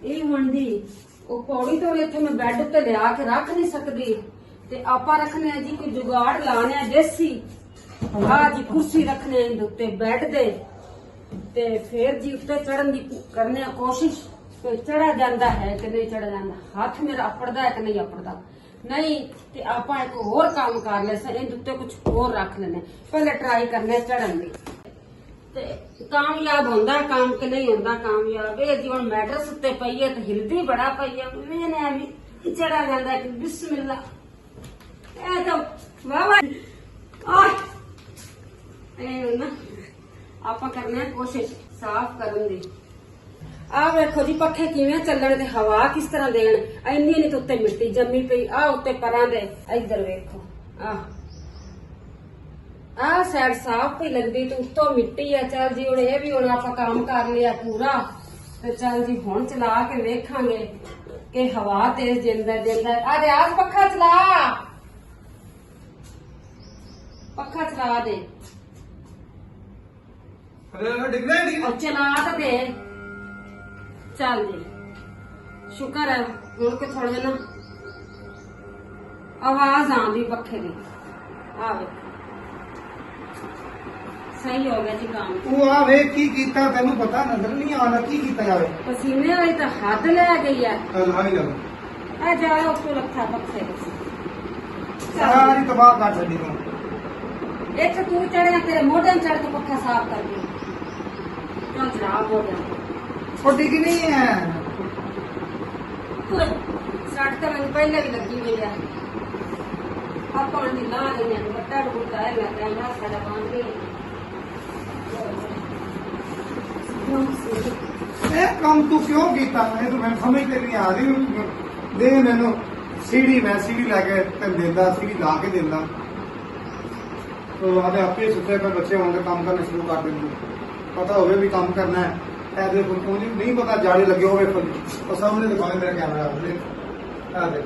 ਇਹ ਹੁੰਦੀ ਉਹ ਪੌੜੀ ਤੋਂ ਇੱਥੇ ਮੈਂ ਬੈੱਡ ਉੱਤੇ ਲਿਆ ਕੇ ਰੱਖ ਨਹੀਂ ਸਕਦੀ ਤੇ ਆਪਾਂ ਰੱਖਨੇ ਆ ਜੀ ਕੋਈ ਜੁਗਾੜ ਲਾਣੇ ਆ ਦੇਸੀ ਆ ਜੀ ਕੁਰਸੀ ਰੱਖਨੇ ਆ ਇਹਦੇ ਉੱਤੇ ਬੈੱਡ ਦੇ ਤੇ ਫਿਰ ਜੀ ਉੱਤੇ ਚੜਨ ਦੀ ਕਰਨੇ ਆ ਕੋਸ਼ਿਸ਼ ਤੇ ਚੜਾ ਜਾਂਦਾ ਹੈ ਕਿ ਨਹੀਂ ਚੜਾ ਜਾਂਦਾ ਹੱਥ ਮੇਰਾ ਅਪੜਦਾ ਹੈ ਕਿ ਨਹੀਂ ਅਪੜਦਾ ਨਹੀਂ ਤੇ ਆਪਾਂ ਇੱਕ ਹੋਰ ਕੰਮ ਕਰ ਲੈ ਸਰ ਇਹਦੇ ਉੱਤੇ ਕੁਝ ਹੋਰ ਰੱਖ ਲੈਣੇ ਪਹਿਲੇ ਟਰਾਈ ਕਰਨੇ ਚੜਨ ਦੀ ਤੇ ਕਾਮਯਾਬ ਹੁੰਦਾ ਕੰਮ ਕਿ ਨਹੀਂ ਹੁੰਦਾ ਕਾਮਯਾਬ ਇਹ ਜੀ ਹੁਣ ਮੈਟਰਸ ਉੱਤੇ ਪਈ ਹੈ ਤੇ ਹਿਲਦੀ ਬੜਾ ਪਈ ਹੈ ਮੈਨੇ ਐਵੇਂ ਚੜਾ ਜਾਂਦਾ ਕਿ ਬਿਸਮਿਲ੍ਲਾ ਇਹ ਤਾਂ ਵਾਹ ਵਾਹ ਇਹ ਨਾ ਆਪਾਂ ਕਰਨਾ ਕੋਸ਼ਿਸ਼ ਸਾਫ਼ ਕਰਨ ਦੀ ਆ ਵੇਖੋ ਜੀ ਪੱਖੇ ਕਿਵੇਂ ਚੱਲਣ ਤੇ ਹਵਾ ਕਿਸ ਤਰ੍ਹਾਂ ਦੇਣ ਇੰਨੀ ਨਹੀਂ ਤੇ ਉੱਤੇ ਮਿੱਟੀ ਜੰਮੀ ਪਈ ਆ ਉੱਤੇ ਪਰਾਂ ਦੇ ਇੱਧਰ ਵੇਖੋ ਆ ਸਾਈਡ ਸਾਫ਼ ਪਈ ਲੱਗਦੀ ਤੇ ਉੱਤੋਂ ਮਿੱਟੀ ਆ ਚੱਲ ਜੀ ਹੁਣ ਇਹ ਵੀ ਹੁਣ ਆਪਾਂ ਕੰਮ ਕਰ ਲਿਆ ਪੂਰਾ ਤੇ ਚੱਲ ਜੀ ਹੁਣ ਚਲਾ ਕੇ ਵੇਖਾਂਗੇ ਕਿ ਹਵਾ ਤੇਜ਼ ਦਿੰਦਾ ਆ ਰਿਆਜ਼ ਪੱਖਾ ਚਲਾ ਦੇ और चला तो दे चल जी शुक्र है हूं के थोड़ा ना आवाज आंदी पखे की आवे सही हो गया जी काम वो आवे की कीता तेनू पता नजर नहीं आना की कीता जावे पसीने वाली तो हद ले गई है अल्लाह ही आ जाओ उसको लखा पखे सारी तबाह कर छड़ी तू एक तू चढ़े तेरे मोढे में चढ़ के पक्का साफ कर दिया क्यों खराब हो गया छोटी की नहीं है सट तो मैंने पहले भी लगी हुई है अब पानी ला देने बट्टा डूबता है लगता है सारा बांध ए काम तू क्यों कीता मैं तो मैं समझ ते नहीं आ रही दे मैनू सीढ़ी मैं सीढ़ी लेके तेन देंदा सीढ़ी ला के देंदा तो आधे आपे सुते पे बच्चे होंगे काम करना शुरू कर देंगे पता होवे भी काम करना है ऐसे को नहीं पता जाली लगे होवे और सामने दिखाए मेरा कैमरा आ दे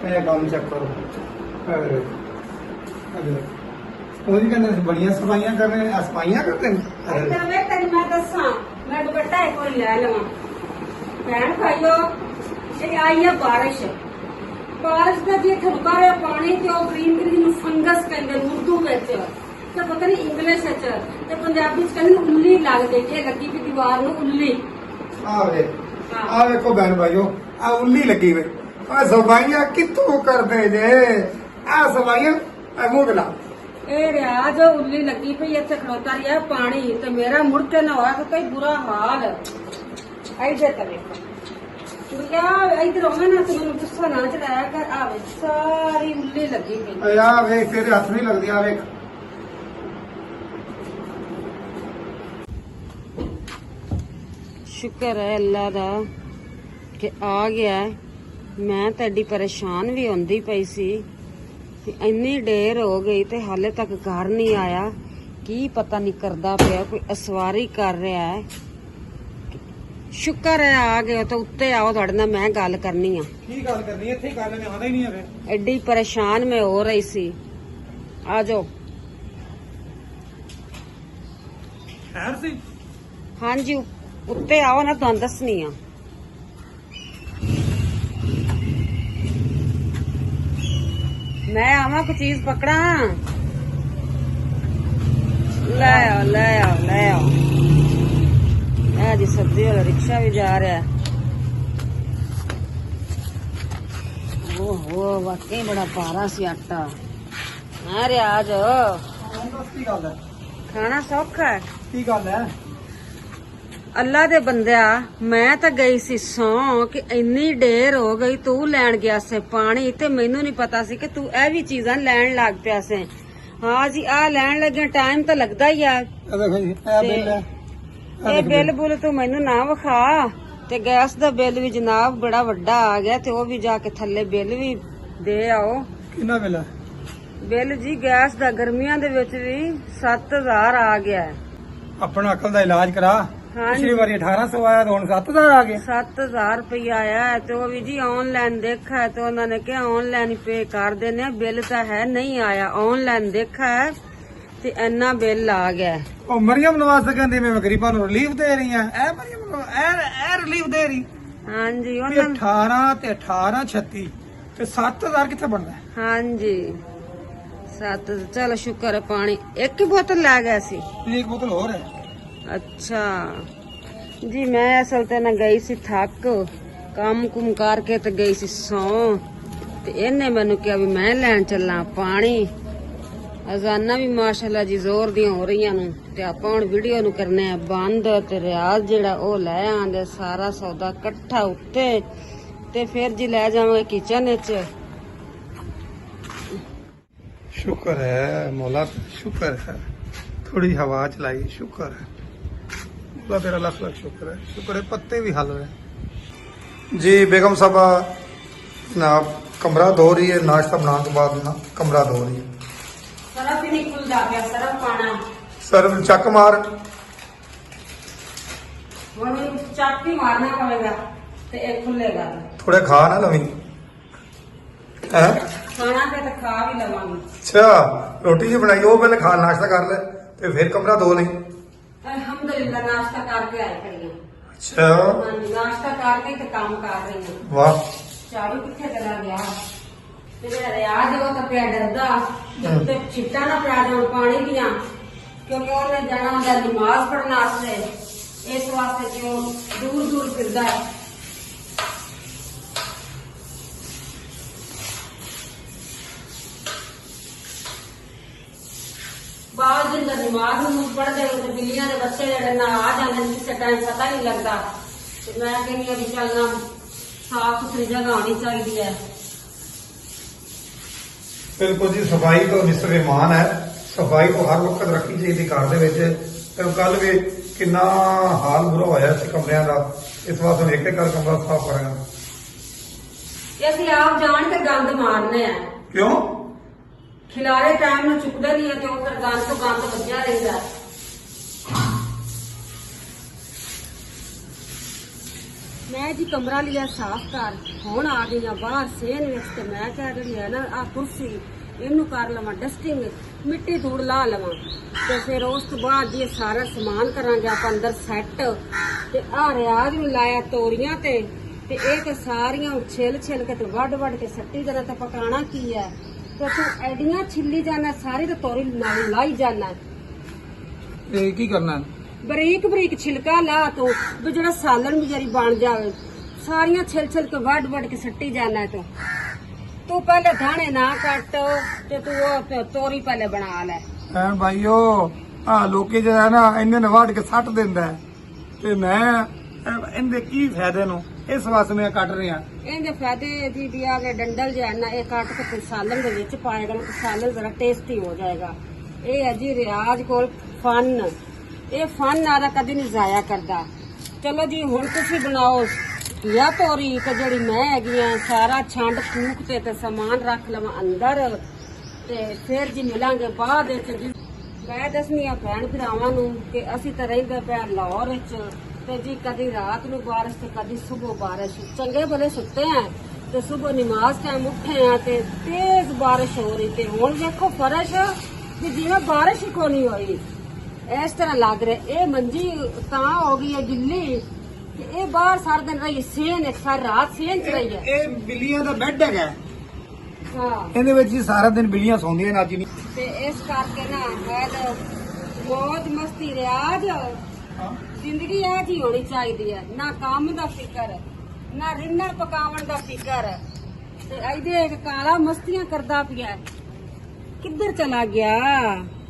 मैं काम चेक करो कहते बड़िया सफाइयां कर रहे हैं सफाइयां करते हैं मैं दसा मैं दुपट्टा एक बार ले लवा भैन भाइयों ये आई है बारिश का जी रुका हुआ पानी ते ग्रीन ग्रीन फंगस कहते उर्दू विच ते पता नहीं इंग्लिश ते पंजाबी च कहते उल्ली लगदी जे लगी भी दीवार नूं उल्ली आ देखो बहन भाइयों आ उल्ली लगी हुई आ सफाइयां कित्थों करदे जे आ सफाइयां मुंह ला ए रियाज उल्ली लगी पई इत्थे खड़ोता रिहा पानी ते मेरा मुड़ के ना होया कोई बुरा हाल ऐसे ते देखो इधर हो ना तो मैंने गुस्सा ना चढ़ाया कर आवे सारी उल्ली लगी पई आ वे तेरे हाथ नहीं लगदी आ वे शुक्र है अल्लाह दा कि आ गया मैं तो एडी परेशान भी होंदी पई सी इन्नी देर हो गई ते हाले तक घर नहीं आया की पता नहीं करदा पिया कोई असवारी कर रहा है शुक्र है आ गए तो उत्ते आओ थोड़े नाल मैं गल करनी आ की गल करनी इत्थे गल में आंदा ही नहीं है एडी परेशान मैं हो रही सी आ जाओ खैर सी हाँ जी उत्ते आओ ना तुहानू दसनी आ मैं आवा कोई चीज पकड़ा ले आओ जी सब्जी वाला रिक्शा भी जा रहा है ओहो वाकई बड़ा पारा सी आटा अरे आज खाना सौखा है की गल है अल्लाह दे बंदिया मैं तो गई सी सौ कि इन्नी देर हो गई तू लैन गया से पानी ते मैनू नहीं पता सी कि तू ए भी चीजा लैन लग पिया से हाँ जी आ लैन लगे टाइम तो लगता ही है ਇਹ ਬਿੱਲ ਬੁੱਲ ਤੂੰ ਮੈਨੂੰ ਨਾ ਵਿਖਾ ਤੇ ਗੈਸ ਦਾ ਬਿੱਲ ਵੀ ਜਨਾਬ ਬੜਾ ਵੱਡਾ ਆ ਗਿਆ ਤੇ ਉਹ ਵੀ ਜਾ ਕੇ ਥੱਲੇ ਬਿੱਲ ਵੀ ਦੇ ਆਓ ਕਿੰਨਾ ਬਿੱਲ ਜੀ ਗੈਸ ਦਾ ਗਰਮੀਆਂ ਦੇ ਵਿੱਚ ਵੀ 7000 ਆ ਗਿਆ ਆਪਣਾ ਅਕਲ ਦਾ ਇਲਾਜ ਕਰਾ ਪਿਛਲੀ ਵਾਰੀ 1800 ਆਇਆ ਤੇ ਹੁਣ 7000 ਆ ਗਿਆ 7000 ਰੁਪਇਆ ਆਇਆ ਹੈ ਤੇ ਉਹ ਵੀ ਜੀ ਆਨਲਾਈਨ ਦੇਖਾ ਹੈ ਤੇ ਉਹਨਾਂ ਨੇ ਕਿਹਾ ਆਨਲਾਈਨ पे कर देने बिल तो है नहीं आया ऑनलाइन देखा है ਤੇ ਇੰਨਾ ਬਿੱਲ ਆ ਗਿਆ। ਉਹ ਮਰੀਮ ਨਵਾਜ਼ ਤਾਂ ਕਹਿੰਦੀ ਮੈਂ ਗਰੀਬਾਂ ਨੂੰ ਰਿਲੀਫ ਦੇ ਰਹੀ ਆ। ਇਹ ਮਰੀਮ ਨੂੰ ਇਹ ਰਿਲੀਫ ਦੇ ਰਹੀ। ਹਾਂਜੀ ਵੀ ਉਹਨਾਂ 18 ਤੇ 18 36 ਤੇ 7000 ਕਿੱਥੇ ਬਣਦਾ? ਹਾਂਜੀ 7 ਚਲ ਸ਼ੁਕਰ ਹੈ ਪਾਣੀ ਇੱਕ ਹੀ ਬੋਤਲ ਲੈ ਗਿਆ ਸੀ। ਇੱਕ ਬੋਤਲ ਹੋਰ ਹੈ। ਅੱਛਾ ਜੀ ਮੈਂ ਅਸਲ ਤੇ ਨਾ ਗਈ ਸੀ ਥੱਕ ਕੰਮ ਕੁਮ ਕਰਕੇ ਤੇ ਗਈ ਸੀ ਸੌਂ ਤੇ ਇਹਨੇ ਮੈਨੂੰ ਕਿਹਾ ਵੀ ਮੈਂ ਲੈਣ ਚੱਲਾਂ ਪਾਣੀ। ਅਜ਼ਾਨਾਂ ਵੀ ਮਾਸ਼ਾਅੱਲਾ ਜੀ ਜ਼ੋਰ ਦੀਆਂ ਹੋ ਰਹੀਆਂ ਨੂੰ ਤੇ ਆਪਾਂ ਹੁਣ ਵੀਡੀਓ ਨੂੰ ਕਰਨੇ ਆ ਬੰਦ ਤੇ ਰਿਆਜ਼ ਜਿਹੜਾ ਉਹ ਲੈ ਆਂਦੇ ਸਾਰਾ ਸੌਦਾ ਇਕੱਠਾ ਉੱਤੇ ਤੇ ਫਿਰ ਜੀ ਲੈ ਜਾਵਾਂਗੇ ਕਿਚਨ ਵਿੱਚ। शुक्र है मौला, शुक्र है थोड़ी हवा चलाई, शुक्र है मौला तेरा लाख लाख शुक्र है पत्ते भी हल रहे। जी बेगम साहबा जनाब कमरा धो रही है, नाश्ता बनाने के बाद ना कमरा धो रही है। सरफ ही नहीं खुलदा पिया सरफ पाना सर चक मार ਹੁਣ ਚਾਪੀ ਮਾਰਨਾ ਪਵੇਗਾ ਤੇ ਇਹ ਖੁੱਲੇਗਾ। थोड़े खा ना लवी है। ਖਾਣਾ ਤੇ ਤਾਂ ਖਾ ਵੀ ਲਵਾਂਗੇ। अच्छा रोटी जी बनाई वो पहले खा नाश्ता कर ले तो फिर कमरा धो ली। ਅਲਹਮਦੁਲਿਲਾ ਨਾਸ਼ਤਾ ਕਰਕੇ ਆਏ ਕਰੀਆਂ। अच्छा ਹਾਂਜੀ ਨਾਸ਼ਤਾ ਕਰਕੇ ਤੇ ਕੰਮ ਕਰ ਰਹੀ ਹਾਂ। वाह ਝਾੜੂ ਕਿੱਥੇ ਚਲਾ ਗਿਆ ਤੇ ਜਿਹੜਾ ਰਿਆਜ਼ ਉਹ ਤਾਂ ਪਿਆ ਡਰਦਾ ਤੇ ਛਿੱਟਾ ਨਾ ਪਿਆ ਜਾਣ ਪਾਣੀ ਦੀਆਂ ਕਿਉਂਕਿ ਉਹਨੇ ਜਾਣਾ ਹੁੰਦਾ ਨਮਾਜ਼ ਪੜ੍ਹਨ ਵਾਸਤੇ ਇਸ ਵਾਸਤੇ ਕਿ ਉਹ ਦੂਰ ਦੂਰ ਫਿਰਦਾ ਹੈ। ਬਾਅਦ ਦਿਨ ਦਾ ਨਮਾਜ਼ ਨੂੰ ਪੜ੍ਹਦੇ ਹੋ ਤੇ ਬਿੱਲੀਆਂ ਦੇ ਬੱਚੇ ਜਿਹੜੇ ਨਾ ਆ ਜਾਂਦੇ ਨੇ ਕਿਸੇ ਟਾਈਮ ਪਤਾ ਨਹੀਂ ਲੱਗਦਾ ਤੇ ਮੈਂ ਕਹਿੰਦੀ ਹਾਂ ਵੀ ਚੱਲਣਾ ਸਾਫ ਸੁਥਰੀ ਜਗ੍ਹਾ ਹੋਣੀ ਚਾਹੀਦੀ ਹੈ। बिल्कुल जी सफाई तो निस्तर ईमान है, सफाई तो हर वक्त रखनी चाहिए घर ਦੇ ਵਿੱਚ। ਤੇ ਕੱਲ ਵੀ ਕਿੰਨਾ ਹਾਲ ਬੁਰਾ ਹੋਇਆ ਸੀ ਕਮਰਿਆਂ ਦਾ, ਇਸ ਵਾਸਤੇ ਹੁਣ ਇੱਕ ਇੱਕ ਕਰ ਕਮਰਾ ਸਾਫ਼ ਕਰਾਂਗਾ। ਤੇ ਅਸੀਂ ਆਪ ਜਾਣ ਕੇ ਗੰਦ ਮਾਰਨੇ ਆ ਕਿਉਂ? ਖਿਲਾਰੇ ਟਾਈਮ ਨੂੰ ਚੁੱਕਦੇ ਨਹੀਂ ਆ ਤੇ ਉਹ ਫਿਰ ਗੰਦ ਤੋਂ ਗੰਦ ਵੱਜਿਆ ਰਹਿੰਦਾ। ਮੈਂ ਜੀ ਕਮਰਾ ਲਿਆ ਸਾਫ਼ ਕਰ ਹੁਣ ਆ ਗਈ ਆ ਬਾਹਰ ਸੇਨ ਵਿੱਚ ਤੇ ਮੈਂ ਕਹਿ ਰਹੀ ਆ ਨਾ ਆ ਕੁਰਸੀ ਇਹਨੂੰ ਕਰ ਲਵਾਂ ਡਸਟਿੰਗ ਮਿੱਟੀ ਧੂੜ ਲਾ ਲਵਾਂ ਤੇ ਫਿਰ ਉਸ ਤੋਂ ਬਾਅਦ ਜੀ ਇਹ ਸਾਰਾ ਸਮਾਨ ਕਰਾਂਗੇ ਆਪਾਂ ਅੰਦਰ ਸੈੱਟ ਤੇ ਆ ਰਿਆਜ਼ ਨੂੰ ਲਾਇਆ ਤੋਰੀਆਂ ਤੇ ਇਹ ਤੇ ਸਾਰੀਆਂ ਛਿੱਲ ਛਿੱਲ ਕੇ ਤੇ ਵੱਢ ਵੱਢ ਕੇ ਸੱਟੀ ਦੇਣਾ ਤੇ ਪਕਾਣਾ ਕੀ ਹੈ ਤੇ ਤੂੰ ਐਡੀਆਂ ਛਿੱਲੀ ਜਾਣਾ ਸਾਰੀ ਤੇ ਤੋਰੀ ਨਾਲ ਲਾਈ ਜਾਣਾ। ਇਹ ਕੀ ਕਰਨਾ ਹੈ? ਬਰੀਕ ਬਰੀਕ ਛਿਲਕਾ ਲਾ ਤੂੰ ਵੀ ਜਿਹੜਾ ਸਾਲਣ ਵਿਚਾਰੀ ਬਣ ਜਾਵੇ ਸਾਰੀਆਂ ਛਿਲ ਛਿਲ ਕੇ ਵੱਢ ਵੱਢ ਕੇ ਸੱਟੀ ਜਾਣਾ ਤੂੰ ਪਹਿਲੇ ਦਾਣੇ ਨਾ ਕੱਟ ਤੇ ਤੂੰ ਉਹ ਤੋਰੀ ਪਹਿਲੇ ਬਣਾ ਲੈ। ਐ ਭਾਈਓ ਆ ਲੋਕੀ ਜਿਹੜਾ ਨਾ ਇੰਨੇ ਨੇ ਵੱਢ ਕੇ ਸੱਟ ਦਿੰਦਾ ਹੈ ਤੇ ਮੈਂ ਇਹਦੇ ਕੀ ਫਾਇਦੇ ਨੂੰ ਇਸ ਵਾਸਤੇ ਮੈਂ ਕੱਟ ਰਿਹਾ। ਇਹਦੇ ਫਾਇਦੇ ਜੀ ਵੀ ਆ ਕੇ ਡੰਡਲ ਜਿਹਾ ਨਾ ਇਹ ਕੱਟ ਕੇ ਫਿਰ ਸਾਲਣ ਦੇ ਵਿੱਚ ਪਾਏਗਾ ਨਾ ਸਾਲਣ ਜ਼ਰਾ ਟੇਸਟੀ ਹੋ ਜਾਏਗਾ। ਇਹ ਹੈ ਜੀ ਰਿਆਜ਼ ਕੋਲ ਫਨ, ਇਹ ਫਨ ਆਦਾ ਕਦੀ ਨਹੀਂ ਜ਼ਾਇਆ ਕਰਦਾ। ਚਲੋ ਜੀ ਹੁਣ ਤੁਸੀਂ ਬਣਾਓ ਘੀਆ ਤੋਰੀ ਤੇ ਜਿਹੜੀ ਮੈਂ ਹੈਗੀ ਆ ਸਾਰਾ ਛੰਡ ਫੂਕ ਤੇ ਸਮਾਨ ਰੱਖ ਲਵਾਂ ਅੰਦਰ ਤੇ ਫਿਰ ਜੀ ਮਿਲਾਂਗੇ ਬਾਅਦ ਵਿੱਚ ਜੀ। ਮੈਂ ਦੱਸਣੀ ਆ ਭੈਣ ਭਰਾਵਾਂ ਨੂੰ ਕਿ ਅਸੀਂ ਤਾਂ ਰਹਿੰਦੇ ਪਿਆ ਲਾਹੌਰ ਵਿੱਚ ਤੇ ਜੀ ਕਦੀ ਰਾਤ ਨੂੰ ਬਾਰਿਸ਼ ਤੇ ਕਦੀ ਸਵੇਰ ਬਾਰਿਸ਼। ਚੰਗੇ ਭਲੇ ਸੁੱਤੇ ਆ ਤੇ ਸਵੇਰ ਨਮਾਜ਼ ਟਾਈਮ ਉੱਠੇ ਆ ਤੇ ਤੇਜ਼ ਬਾਰਿਸ਼ ਹੋ ਰਹੀ ਤੇ ਹੁਣ ਦੇਖੋ ਫਰਸ਼ ਕਿ ਜਿਵੇਂ ਬਾਰਿਸ਼ ਹੀ ਕੋਈ ਨਹੀਂ ਹੋਈ ਇਸ ਤਰ੍ਹਾਂ ਲੱਗ ਰਿਹਾ। ਇਹ ਮੰਜੀ ਤਾਂ ਹੋ ਗਈ ਹੈ ਗਿੱਲੀ ਕਿ ਇਹ ਬਾਹਰ ਸਾਰਾ ਦਿਨ ਰਹੀ ਸੇਨ ਸਾਰੀ ਰਾਤ ਸੇਨ ਚ ਰਹੀ ਹੈ। ਇਹ ਬਿੱਲੀਆਂ ਦਾ ਬੈੱਡ ਹੈਗਾ, ਹਾਂ ਇਹਦੇ ਵਿੱਚ ਹੀ ਸਾਰਾ ਦਿਨ ਬਿੱਲੀਆਂ ਸੌਂਦੀਆਂ ਨੇ। ਅੱਜ ਨਹੀਂ ਤੇ ਇਸ ਕਰਕੇ ਨਾ ਮੈਂ ਮੌਜ ਮਸਤੀ ਰਿਆਜ਼ ਜ਼ਿੰਦਗੀ ਇਹ ਜੀ ਹੋਣੀ ਚਾਹੀਦੀ ਹੈ। ਨਾ ਕੰਮ ਦਾ ਫਿਕਰ ਨਾ ਰਿੰਨਰ ਪਕਾਉਣ ਦਾ ਫਿਕਰ ਤੇ ਇਹਦੇ ਇੱਕ ਕਾਲਾ ਮਸਤੀਆਂ ਕਰਦਾ ਪਿਆ ਕਿੱਧਰ ਚਲਾ ਗਿਆ।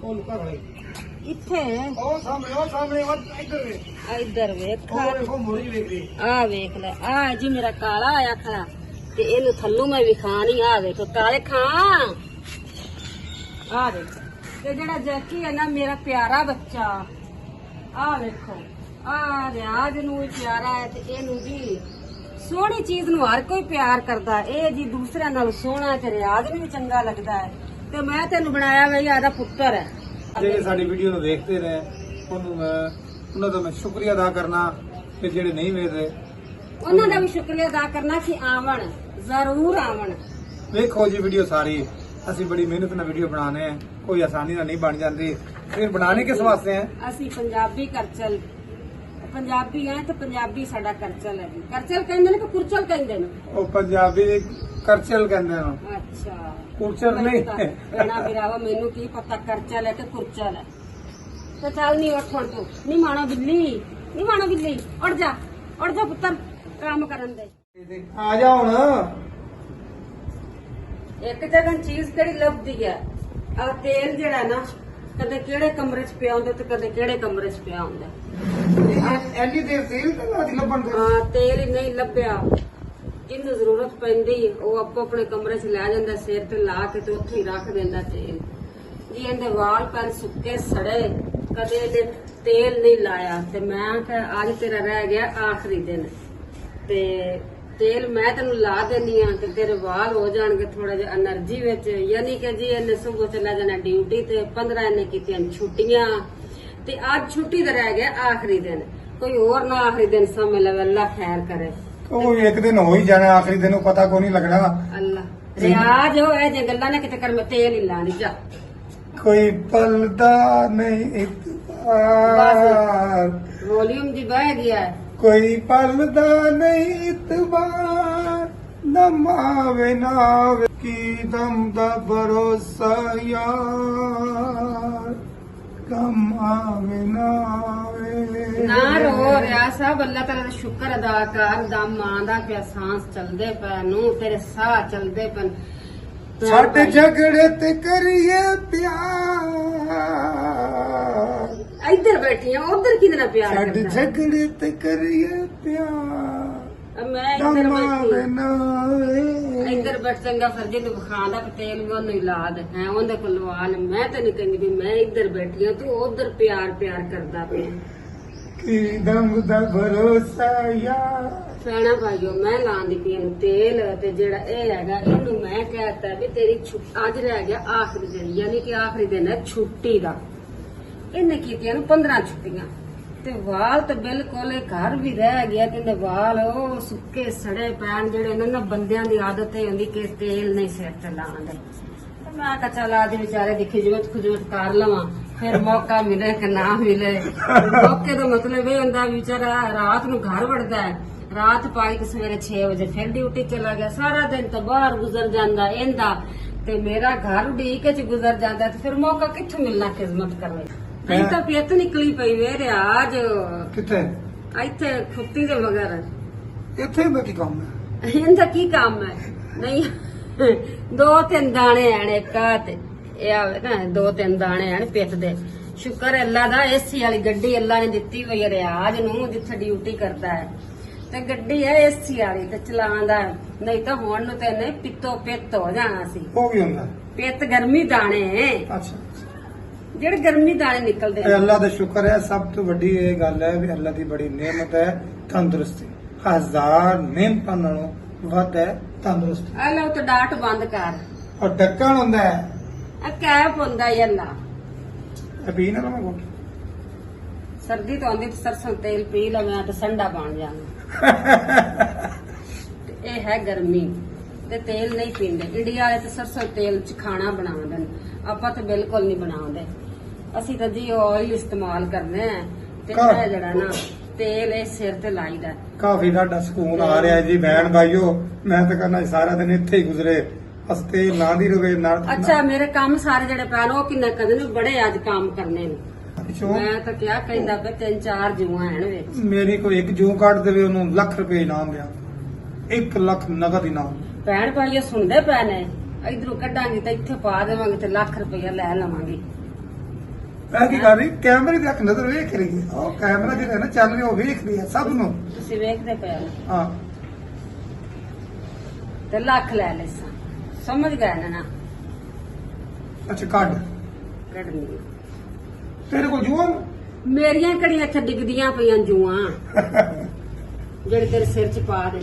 ਉਹ ਲੁਕਾ ਖੜਾ ਇੱਥੇ ਉਹ ਸਾਹਮਣੇ ਇੱਧਰ ਵੇ ਇੱਧਰ ਵੇਖ ਉਹ ਦੇਖੋ ਮੋਰੀ ਵੇਖ ਰਹੀ। ਆ ਵੇਖ ਲੈ ਆ ਜੀ ਮੇਰਾ ਕਾਲਾ ਆਇਆ ਖੜਾ ਤੇ ਇਹਨੂੰ ਥੱਲੋਂ ਮੈਂ ਵਿਖਾਣੀ ਆ ਵੇਖੋ ਕਾਲੇ ਖਾਂ ਆ ਦੇਖ ਤੇ ਜਿਹੜਾ ਜੈਕੀ ਹੈ ਨਾ ਮੇਰਾ ਪਿਆਰਾ ਬੱਚਾ ਆ ਵੇਖੋ ਆ ਰਿਆਜ਼ ਨੂੰ ਵੀ ਪਿਆਰਾ ਹੈ ਤੇ ਇਹਨੂੰ ਜੀ ਸੋਹਣੀ ਚੀਜ਼ ਨੂੰ ਹਰ ਕੋਈ ਪਿਆਰ ਕਰਦਾ। ਇਹ ਜੀ ਦੂਸਰਿਆਂ ਨਾਲ ਸੋਹਣਾ ਤੇ ਰਿਆਜ਼ ਨੂੰ ਵੀ ਚੰਗਾ ਲੱਗਦਾ ਹੈ ਤੇ ਮੈਂ ਤੈਨੂੰ ਬਣਾਇਆ ਵੇ ਇਹਦਾ ਪੁੱਤਰ ਹੈ। ਜਿਹੜੇ ਸਾਡੀ ਵੀਡੀਓ ਨੂੰ ਵੇਖਦੇ ਨੇ ਉਹਨਾਂ ਦਾ ਮੈਂ ਸ਼ੁਕਰੀਆ ਅਦਾ ਕਰਨਾ ਤੇ ਜਿਹੜੇ ਨਹੀਂ ਵੇਖ ਰਹੇ ਉਹਨਾਂ ਦਾ ਵੀ ਸ਼ੁਕਰੀਆ ਅਦਾ ਕਰਨਾ ਕਿ ਆਵਣ ਜ਼ਰੂਰ ਆਵਣ। ਵੇਖੋ ਜੀ ਵੀਡੀਓ ਸਾਰੀ ਅਸੀਂ ਬੜੀ ਮਿਹਨਤ ਨਾਲ ਵੀਡੀਓ ਬਣਾਉਂਦੇ ਆ, ਕੋਈ ਆਸਾਨੀ ਨਾਲ ਨਹੀਂ ਬਣ ਜਾਂਦੀ। ਫਿਰ ਬਣਾਣੇ ਕਿਸ ਵਾਸਤੇ ਹੈ? ਅਸੀਂ ਪੰਜਾਬੀ ਕਰਚਲ, ਪੰਜਾਬੀ ਹੈ ਤੇ ਪੰਜਾਬੀ ਸਾਡਾ ਕਰਚਲ ਹੈ ਜੀ। ਕਰਚਲ ਕਹਿੰਦੇ ਨੇ ਕਿ ਕੁਰਚਲ ਕਹਿੰਦੇ ਨੇ? ਉਹ ਪੰਜਾਬੀ ਕਰਚਲ ਕਹਿੰਦੇ ਨੇ। ਅੱਛਾ, ਕੁਰਚਲ ਨਹੀਂ। ਭੈਣਾ ਵੀਰਾਵਾ ਮੈਨੂੰ ਕੀ ਪਤਾ ਕਰਚਲ ਹੈ ਕਿ ਕੁਰਚਲ ਹੈ। ਤੇ ਚੱਲ ਨਹੀਂ ਉੱਠ ਹੁਣ ਤੂੰ, ਨਹੀਂ ਮਾਣਾ ਬਿੱਲੀ, ਨਹੀਂ ਮਾਣਾ ਬਿੱਲੀ, ਉੱਠ ਜਾ ਪੁੱਤਰ, ਕੰਮ ਕਰਨ ਦੇ। ਆ ਜਾ ਹੁਣ। ਇੱਕ ਜਗ੍ਹਾ ਚੀਜ਼ ਕਿਹੜੀ ਲੱਭਦੀ ਹੈ? ਆ ਤੇਲ ਜਿਹੜਾ ਨਾ ਕਦੇ ਕਿਹੜੇ ਕਮਰੇ 'ਚ ਪਿਆ ਹੁੰਦਾ ਤੇ ਕਦੇ ਕਿਹੜੇ ਕਮਰੇ 'ਚ ਪਿਆ ਹੁੰਦਾ। ਐਨੀ ਦੇਰ ਤੇਲ ਤੇ ਲਾਦੀ ਲੱਭਣ ਦੇ। ਹਾਂ, ਤੇਲ ਹੀ ਨਹੀਂ ਲੱਭਿਆ। ਜਿਹਨੂੰ ਜ਼ਰੂਰਤ ਪੈਂਦੀ ਉਹ ਆਪੋ ਆਪਣੇ ਕਮਰੇ 'ਚ ਲੈ ਜਾਂਦਾ, ਸਿਰ ਤੇ ਲਾ ਕੇ ਤੇ ਉੱਥੇ ਹੀ ਰੱਖ ਦਿੰਦਾ ਤੇਲ ਜੀ। ਇਹਦੇ ਵਾਲ ਪੈਰ ਸੁੱਕੇ ਸੜੇ, ਕਦੇ ਇਹਦੇ ਤੇਲ ਨਹੀਂ ਲਾਇਆ। ਤੇ ਮੈਂ ਕਿਹਾ ਅੱਜ ਤੇਰਾ ਰਹਿ ਗਿਆ ਆਖਰੀ ਦਿਨ, ਤੇ ਤੇਲ ਮੈਂ ਤੈਨੂੰ ਲਾ ਦੇਣੀ ਆ ਤੇ ਤੇਰੇ ਵਾਲ ਹੋ ਜਾਣਗੇ ਥੋੜਾ ਜਿਹਾ એનર્ਜੀ ਵਿੱਚ। ਯਾਨੀ ਕਿ ਜੀ ਇਹਨੇ ਸੁਬਹ ਚਲਾ ਜਾਣਾ ਡਿਊਟੀ ਤੇ 15 ਇਹਨੇ ਕੀਤੀਆਂ ਛੁੱਟੀਆਂ, ਤੇ ਅੱਜ ਛੁੱਟੀ ਦਾ ਰਹਿ ਗਿਆ ਆਖਰੀ ਦਿਨ। ਕੋਈ ਹੋਰ ਨਾ ਆਖਰੀ ਦਿਨ ਸਮਝ ਲਵੇ, ਅੱਲਾ ਖੈਰ ਕਰੇ। ਉਹ ਇੱਕ ਦਿਨ ਹੋ ਹੀ ਜਾਣਾ, ਆਖਰੀ ਦਿਨ ਨੂੰ ਪਤਾ ਕੋਈ ਨਹੀਂ ਲੱਗਣਾ। ਅੱਲਾ ਰਿਆਜ ਹੋ ਇਹ ਜੇ ਗੱਲਾਂ ਨੇ ਕਿਤੇ ਕਰ, ਮੈਂ ਤੇਲ ਹੀ ਲਾਣੀ ਜਾ। ਕੋਈ ਪਲਦਾ ਨਹੀਂ ਇਤਬਾਰ, ਵੋਲਿਊਮ ਦੀ ਬਹਿ ਗਿਆ। ਕੋਈ ਪਲਦਾ ਨਹੀਂ ਇਤਬਾਰ, ਨਮਾਵੇ ਨਾਵੇ ਕੀ ਦਮ ਦਾ ਭਰੋਸਾ ਯਾਰ, ਕਮ ਆਵੇ ਨਾਵੇ। ਨਾ ਰੋ ਰਿਆ ਸਭ ਅੱਲਾ ਤੇਰਾ ਦਾ ਸ਼ੁਕਰ ਅਦਾ ਕਰ। ਦਮ ਮਾਂ ਦਾ ਪਿਆ, ਸਾਂਸ ਚਲਦੇ ਪੈ ਨੂੰ, ਤੇਰੇ ਸਾਹ ਚਲਦੇ ਪਨ। ਸਾਡੇ ਝਗੜੇ ਤੇ ਕਰੀਏ ਪਿਆਰ, ਇੱਧਰ ਬੈਠੀ ਆ, ਉਧਰ ਕਿਹਦੇ ਨਾਲ ਪਿਆਰ ਸਾਡੇ ਕਰਦਾ? ਝਗੜੇ ਤੇ ਕਰੀਏ ਪਿਆਰ, ਮੈਂ ਇੱਧਰ ਦਮਾਵੇ ਬੈਠੀ, ਨਾਵੇ। ਇੱਧਰ ਬੈਠ ਚੰਗਾ ਫਰਜੇ ਤੂੰ ਖਾਂਦਾ ਤੇਲ ਵੀ ਉਹਨੂੰ ਹੀ ਲਾ ਦੇ ਹੈ, ਉਹਦੇ ਕੋਲ ਲਵਾ ਲੈ। ਮੈਂ ਤਾਂ ਨਹੀਂ ਕਹਿੰਦੀ ਵੀ ਮੈਂ ਇੱਧਰ ਬੈਠੀ ਆ, ਤੂੰ ਉਧਰ ਪਿਆਰ ਕਰਦਾ ਪਿਆ। ਕੀ ਦਮ ਦਾ ਭਰੋਸਾ ਯਾਰ। ਭੈਣਾ ਭਾਈਓ, ਮੈਂ ਲਾਉਂਦੀ ਪਈ ਇਹਨੂੰ ਤੇਲ, ਤੇ ਜਿਹੜਾ ਇਹ ਹੈਗਾ ਇਹਨੂੰ ਮੈਂ ਕਹਿਤਾ ਵੀ ਤੇਰੀ ਅੱਜ ਰਹਿ ਗਿਆ ਆਖਰੀ ਦਿਨ, ਯਾਨੀ ਕਿ ਆਖਰੀ ਦਿਨ ਹੈ ਛੁੱਟੀ ਦਾ। ਇਹਨੇ ਕੀਤੀਆਂ ਨੂੰ 15 ਛੁੱਟੀਆਂ, ਤੇ ਵਾਲ ਤਾਂ ਬਿਲਕੁਲ ਇਹ ਘਰ ਵੀ ਰਹਿ ਗਿਆ। ਤੇ ਵਾਲ ਉਹ ਸੁੱਕੇ ਸੜੇ ਪੈਣ, ਜਿਹੜੇ ਇਹਨਾਂ ਨਾ ਬੰਦਿਆਂ ਦੀ ਆਦਤ ਇਹ ਹੁੰਦੀ ਕਿ ਤੇਲ ਨਹੀਂ ਸਿਰ ਤੇ ਲਾਉਣ ਦੇ। ਤੇ ਮੈਂ ਕਿਹਾ ਚੱਲ ਆਦੇ ਵਿਚਾਰੇ ਦੀ ਖਿਜਮਤ ਕਰ ਲਵਾਂ, ਫਿਰ ਮੌਕਾ ਮਿਲੇ ਕਿ ਨਾ ਮਿਲੇ। ਮੌਕੇ ਦਾ ਮਤਲਬ ਇਹ ਹੁੰਦਾ ਵਿਚਾਰਾ ਰਾਤ ਨੂੰ ਘਰ ਵੜਦਾ ਹੈ, ਰਾਤ ਪਾਈ ਤੇ ਸਵੇਰੇ 6 ਵਜੇ ਫਿਰ ਡਿਊਟੀ ਚਲਾ ਗਿਆ। ਸਾਰਾ ਦਿਨ ਤਾਂ ਬਾਹਰ ਗੁਜ਼ਰ ਜਾਂਦਾ ਇਹਦਾ, ਤੇ ਮੇਰਾ ਘਰ ਉਡੀਕ ਚ ਗੁਜ਼ਰ ਜਾਂਦਾ, ਤੇ ਫਿਰ ਮੌਕਾ ਕਿੱਥੋਂ ਮਿਲਣਾ ਖਿਦਮਤ ਕਰਨ ਦਾ। ਨਹੀਂ ਤਾਂ ਪਿੱਤ ਨਿਕਲੀ ਪਈ ਵੇ ਰਿਆਜ ਕਿੱਥੇ? ਇੱਥੇ ਖੁੱਤੀ ਦੇ ਮਗਰ। ਇੱਥੇ ਦਾ ਕੀ ਕੰਮ ਹੈ? ਇਹਦਾ ਕੀ ਕੰਮ ਹੈ? ਨਹੀਂ 2-3 ਦਾਣੇ ਆਣੇ ਇੱਕ ਤੇ ਇਹ ਆਵੇ ਨਾ, 2-3 ਦਾਣੇ ਆਣੇ ਪਿੱਤ ਦੇ। ਸ਼ੁਕਰ ਹੈ ਅੱਲਾ ਦਾ, ਏਸੀ ਵਾਲੀ ਗੱਡੀ ਅੱਲਾ ਨੇ ਦਿੱਤੀ ਹੋਈ ਹੈ ਰਿਆਜ ਨੂੰ, ਜਿੱਥੇ ਡਿਊਟੀ ਕਰਦਾ ਹੈ। ਤੇ ਗੱਡੀ ਹੈ ਏਸੀ ਵਾਲੀ ਤੇ ਚਲਾਉਂਦਾ, ਨਹੀਂ ਤਾਂ ਹੁਣ ਨੂੰ ਤੇ ਨਹੀਂ ਪਿੱਤੋ ਪਿੱਤ ਹੋ ਜਾਣਾ ਸੀ। ਉਹ ਵੀ ਹੁੰਦਾ ਪਿੱਤ ਗਰਮੀ ਦਾਣੇ, ਅੱਛਾ, ਜਿਹੜੇ ਗਰਮੀ ਦਾਣੇ ਨਿਕਲਦੇ ਇਹ ਅੱਲਾ ਦਾ ਸ਼ੁਕਰ ਹੈ। ਸਭ ਤੋਂ ਵੱਡੀ ਇਹ ਗੱਲ ਹੈ ਵੀ ਅੱਲਾ ਦੀ ਬੜੀ ਨਿਆਮਤ ਹੈ ਤੰਦਰੁਸਤੀ। 1000 ਨਿਆਮਤਾਂ ਨਾਲੋਂ ਵੱਧ ਹੈ ਤੰਦਰੁਸਤੀ। ਆ ਲਓ ਤੇ ਡਾਟ ਬੰਦ ਕਰ। ਔਰ ਢੱਕਣ ਹੁੰਦਾ ਹੈ, ਆ ਕੈਪ ਹੁੰਦਾ ਈ ਅੱਲਾ। ਇਹ ਪੀ ਨਾ ਲਵਾਂ ਕੋਟ। ਸਰਦੀ ਤੋਂ ਆਉਂਦੀ ਤੇ ਸਰਸੋਂ ਤੇਲ ਪੀ ਲਵਾਂ ਤੇ ਸੰਡਾ ਬਣ ਜਾਣਾ। ਤੇ ਇਹ ਹੈ ਗਰਮੀ, ਤੇ ਤੇਲ ਨਹੀਂ ਪੀਂਦੇ ਇੰਡੀਆ ਵਾਲੇ। ਤੇ ਸਰਸੋਂ ਤੇਲ ਚ ਖਾਣਾ ਬਣਾਉਂਦੇ ਨੇ, ਆਪਾਂ ਤਾਂ ਬਿਲਕੁਲ ਨਹੀਂ ਬਣਾਉਂਦੇ। ਅਸੀਂ ਤਾਂ ਜੀ ਆਇਲ ਇਸਤੇਮਾਲ ਕਰਨੇ ਆ, ਤੇ ਇਹ ਜਿਹੜਾ ਨਾ ਤੇਲ ਇਹ ਸਿਰ ਤੇ ਲਾਈਦਾ। ਕਾਫੀ ਸਾਡਾ ਸਕੂਨ ਆ ਰਿਹਾ ਜੀ ਭੈਣ ਭਾਈਓ। ਮੈਂ ਤਾਂ ਕਹਿੰਦਾ ਸਾਰਾ ਦਿਨ ਇੱਥੇ ਹੀ ਗੁਜ਼ਰੇ, ਬਸ ਤੇਲ ਲਾ ਦੀ ਰਵੇ ਨਾਲ। ਅੱਛਾ, ਮੇਰੇ ਕੰਮ ਸਾਰੇ ਜਿਹੜੇ ਪੈਣ ਉਹ ਕਿੰਨੇ ਕਦੇ ਨੇ ਬੜੇ ਅੱਜ ਕੰਮ ਕਰਨੇ ਨੇ। ਮੈਂ ਤਾਂ ਕਿਹਾ ਕਹਿੰਦਾ ਪਏ 3-4 ਜੂਆਂ ਹਨ ਵਿੱਚ। ਮੇਰੀ ਕੋਈ ਇੱਕ ਜੂ ਕੱਢ ਦੇਵੇ ਉਹਨੂੰ ਲੱਖ ਰੁਪਏ ਇਨਾਮ ਦਿਆਂ, 1 ਲੱਖ ਨਗਦ ਇਨਾਮ। ਭੈਣ ਭਾਈਓ ਸੁਣਦੇ ਪਏ ਨੇ, ਇਧਰੋਂ ਕੱਢਾਂਗੇ ਤਾਂ ਇੱਥੇ ਪਾ ਦੇਵਾਂਗੇ ਤੇ ਲੱਖ ਰੁਪਇਆ ਲੈ ਲਵਾਂਗੇ। ਮੈਂ ਕੀ ਕਰ ਰਹੀ, ਕੈਮਰੇ ਦੀ ਅੱਖ ਨਜ਼ਰ ਵੇਖ ਰਹੀ ਹੈ। ਉਹ ਕੈਮਰਾ ਜਿਹੜਾ ਨਾ ਚੱਲ ਰਿਹਾ ਉਹ ਵੇਖ ਰਹੀ ਹੈ ਸਭ ਨੂੰ। ਤੁਸੀਂ ਵੇਖਦੇ ਪਏ ਹੋ ਹਾਂ, ਤੇ ਲੱਖ ਲੈ ਲੈ ਸਾਂ, ਸਮਝ ਗਏ ਨਾ? ਅੱਛਾ ਕੱਢ। ਕੱਢਣੀ ਤੇਰੇ ਕੋਲ ਜੂਆ ਮੇਰੀਆਂ ਘੜੀਆਂ ਇੱਥੇ ਡਿੱਗਦੀਆਂ ਪਈਆਂ ਜੂਆਂ, ਜਿਹੜੇ ਤੇਰੇ ਸਿਰ 'ਚ ਪਾ ਦੇ।